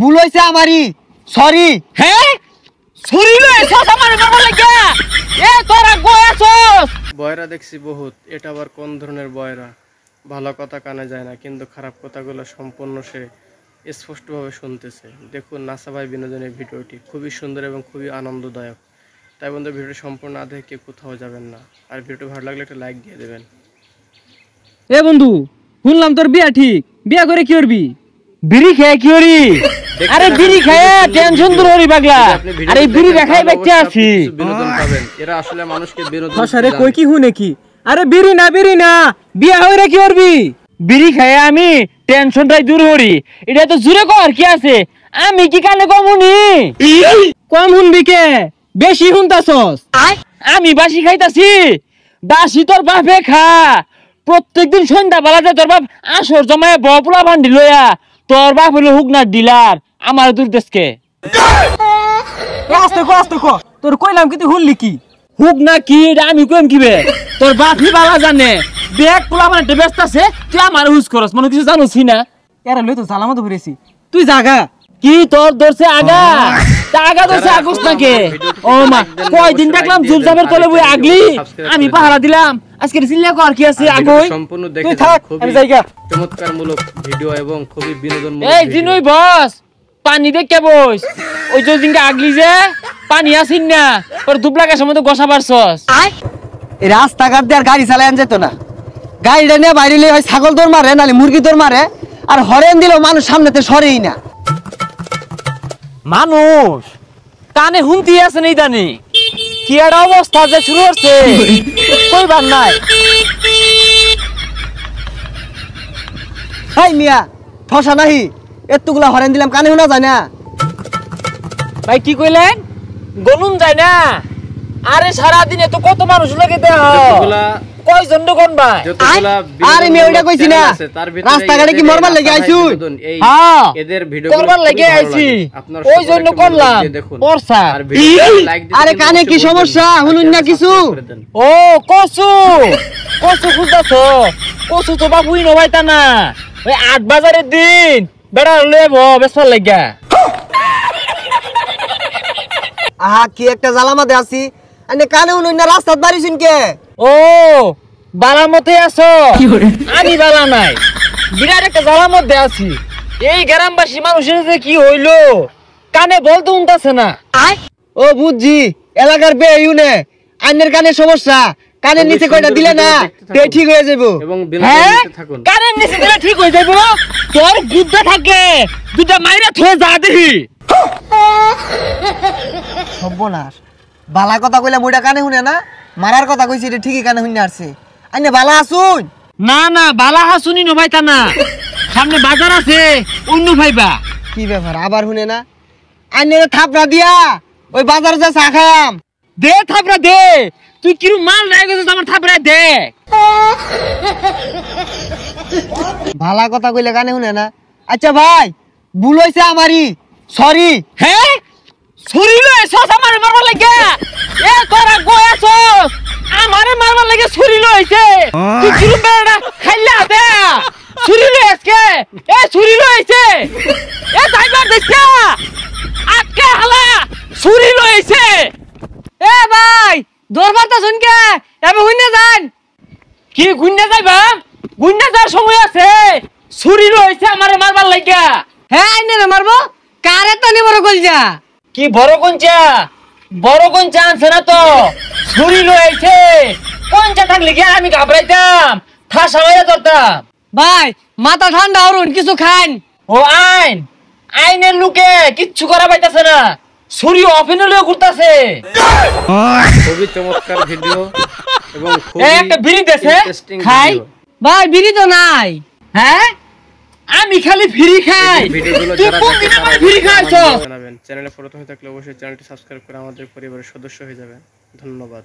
ভুল হইছে আমারই সরি। হ্যাঁ ছুরি লয়ে সস আমারে মারবার লাগা এ তোরা গোয়াছস। বয়রা দেখছি বহুত, এটা আবার কোন ধরনের বয়রা? ভালো কথা কানে যায় না, কিন্তু খারাপ কথাগুলো সম্পূর্ণ সে স্পষ্টভাবে শুনতেছে। দেখুন নাসা ভাই বিনোদনের ভিডিওটি খুবই সুন্দর এবং খুবই আনন্দদায়ক। তাই বন্ধু ভিডিওটি সম্পূর্ণ না দেখে কোথাও যাবেন না, আর ভিডিওটি ভালো লাগলে একটা লাইক দিয়ে দেবেন। এ বন্ধু শুনলাম তোর বিয়া ঠিক, বিয়া করে কি করবি? বিড়ি খেয়ে কি করি? আরে বিড়ি খেয়ে টেনশন দূর হরি পাগলা। আরে বিড়ি দেখাই বাচ্চা আছি, বিনোদন পাবেন। এরা আসলে মানুষকে বিনোদন আরে কই কি হুনে কি? আরে বিড়ি না বিয়া হইরে কি করবি? বিড়ি খেয়ে আমি টেনশনটাই দূর হরি। এটা তো জুরে কর কি আছে, আমি কি কানে কম শুনি? কম শুনবি কে? বেশি শুনতাছস। আমি বাসি খাইতাছি, বাসি তোর বাপে খা। প্রত্যেকদিন সন্ধ্যা বেলা যে তোর বাপ আসর জমায় বপুলা ভান্ডি লইয়া, তোর বাপ হলো হুকনার ডিলার, আমার দূর দেশকে। তোর কইলাম কি তুই শুনলি কি? হুক না কি আমি কইম কিবে? তোর বাপই বালা জানে। ব্যাগ পোলা মানে ব্যস্ত আছে, তুই আমার হুজ করস, মনে কিছু জানোস না? এরা লই তো জালামত ঘুরেছি, তুই জাগা কি তোর দরছে আগা টাগা দরছে আগস নাকি? ও মা কয়দিন দেখলাম জুলজামের তলে বই আগলি, আমি পাহারা দিলাম। আজকে চিল্লা কর কি আছে আগই সম্পূর্ণ দেখে খুবই চমৎকারমূলক ভিডিও এবং খুবই বিনোদনমূলক। এই জিনুই বস পানি দেখে বস, ওই যে দিনকে আগলি যে পানি আসিন না ওর দুবলা গাছের মতো গোসা পারছস। এই রাস্তাঘাট দিয়ে আর গাড়ি চালায় যেত না, গাড়িটা নিয়ে বাইরে হয় ছাগল দৌড় মারে নালে মুরগি দৌড় মারে, আর হরেন দিলেও মানুষ সামনেতে সরেই না। মানুষ কানে হুনতি আছে নেই জানি কি একটা অবস্থা যে শুরু হচ্ছে, কইবার নাই। হাই মিয়া ঠসা নাহি, এতগুলা হরেন দিলাম কানে শোনা যায় না। ভাই কি কইলেন? গলুন যায় না? আরে সারাদিনে তো কত মানুষ লাগে দেহ, কয়জন কোন ভাই? আরে মেয়ে ওইটা কইছি না, রাস্তাঘাটে কি মরবার লাগি আইছু? হ্যাঁ এদের ভিডিও করবার লাগি আইছি, ওই জন্য করলাম বর্ষা। আরে কানে কি সমস্যা শুনুন না কিছু? ও কসু কসু খুঁজতাছো? কসু তো বাবুই নবাইতা না, ওই ৮ বাজারের দিন বেড়া লেব বেসবার লাগা। আহা কি একটা জালামাতে আছি, আনে কানে শুনুন না, রাস্তাত বাড়িছুন কে? ও বালার মধ্যে আছো? আমি বালা নাই, বিরাট একটা জ্বালার মধ্যে আছি। এই গ্রামবাসী মানুষের যে কি হইলো, কানে বলতে উনতাছে না। ও বুঝছি, এলাকার বে ইউনে আইনের কানে সমস্যা, কানের নিচে কয়টা দিলে না তে ঠিক হয়ে যাবো। এবং হ্যাঁ বিনোদন থাকুন। কানের নিচে দিলে ঠিক হয়ে যাবো? তোর গুদ্দা থাকে দুটা মাইরা থয়ে যা দেখি। সর্বনাশ, বালা কথা কইলা মুইটা কানে শুনে না, মারার কথা কইছি এটা ঠিকই কানে শুনে আসছে। আইনে বালা আসুন? না না বালা হাসুনি নভাইতা না, সামনে বাজার আছে অন্য ভাইবা। কি ব্যাপার আবার শুনে না? আইনে থাপড়া দিয়া ওই বাজারে যা চা খায়াম। দে থাপড়া দে, তুই কিরু মাল নাই গেছিস আমার থাপড়া দে। ভালা কথা কইলে কানে শুনে না। আচ্ছা ভাই ভুল হইছে আমারই সরি। হ্যাঁ ছুরি লয়ে সস আমারে মারবার লাগে এ তোরা গোয়াছস, আমারে মারবার লাগে ছুরি লইছে। তুই কিরু বেড়া খাইলা দে ছুরি লইছে, এ ছুরি লইছে এ যাইবার দেখছা আটকে হালা ছুরি লইছে। এ ভাই দরবার তো শুনকে এবে হুইনা যান। কি গুইনা যাইবা? গুইনা যাওয়ার সময় আছে, ছুরি লইছে আমারে মারবার লাগা। হ্যাঁ আইনে না মারবো, কারে তো নিবর কইছা? কি বড় কোনচা? বড় কোনচা আনছে না তো, ছুরি লইছে। কোনচা থাকলে কি আমি ঘাবড়াইতাম, ঠাসা হইয়া ধরতাম। ভাই মাথা ঠান্ডা হরুন, কিছু খান। ও আইন আইনের লোকে কিচ্ছু করা পাইতাছে না, ছুরি অফিনে লয়ে ঘুরতাছে। খুবই চমৎকার ভিডিও এবং একটা বিড়ি দেছে খাই। ভাই বিড়ি তো নাই। হ্যাঁ আমি খালি ফ্রি খাই, ভিডিওগুলো তুই যারা কোন দিন আমার ফ্রি খাইছস? জানাবেন। চ্যানেলে প্রথম হয়ে থাকলে অবশ্যই চ্যানেলটি সাবস্ক্রাইব করে আমাদের পরিবারের সদস্য হয়ে যাবেন। ধন্যবাদ।